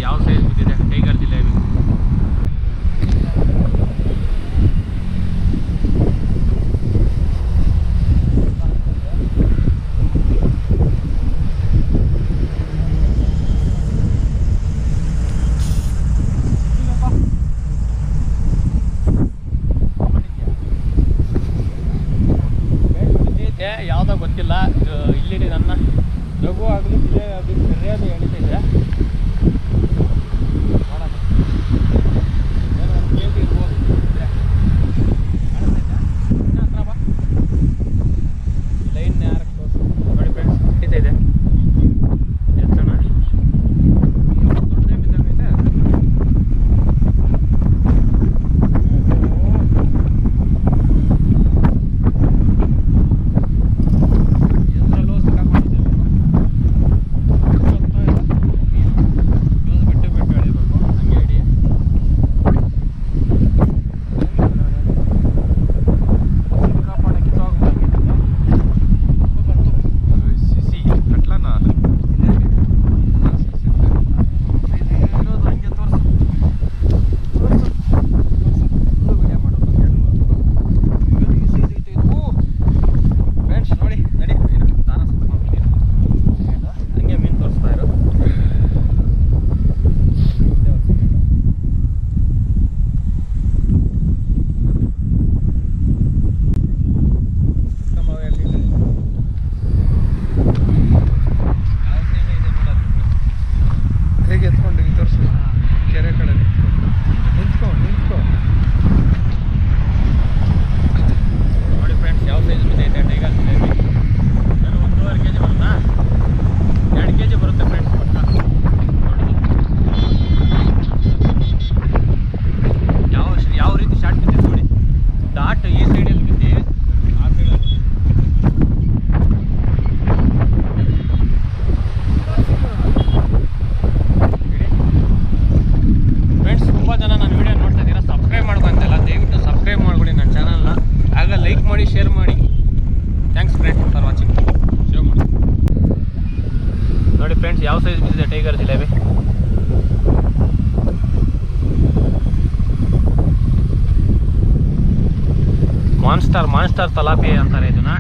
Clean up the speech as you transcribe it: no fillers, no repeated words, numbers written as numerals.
ಯಾವ ಸೈಜ್ ಬಿದ್ದಿದೆ ಟೈಗರ್ ಜಿಲೇಬಿ. ಯಾವುದೋ ಗೊತ್ತಿಲ್ಲ, ಇಲ್ಲಿ ನನ್ನ ಲಘು ಆಗಲಿ ಅದು ಸರಿಯಾದ ಎಳಿತೈತೆ. ನೋಡೋಣ ಏನೋ ಒಂದು ಕೆ ಜಿ ಇರ್ಬೋದು. ಹತ್ರ ಬಾ, ಲೈನ್ ಯಾರಕ್ಕೆ ತೋರಿಸು. ನೋಡಿ ಫ್ರೆಂಡ್ಸ್, ಹಿಡಿತೈತೆ ಎತ್ತಣ ದೊಡ್ಡದೇ ಬಿದ್ದಂಗೈತೆ. ಶೇರ್ ಮಾಡಿ. Thanks friends for watching. Share ಮಾಡಿ. ನೋಡಿ ಫ್ರೆಂಡ್ಸ್, ಯಾವ ಸೈಜ್ ಬಿದ್ದಿದೆ ಟೈಗರ್ ಜಿಲೇಬಿ. ಮಾನ್ಸ್ಟರ್ ತಲಾಪಿ ಅಂತಾರೆ ಇದನ್ನ.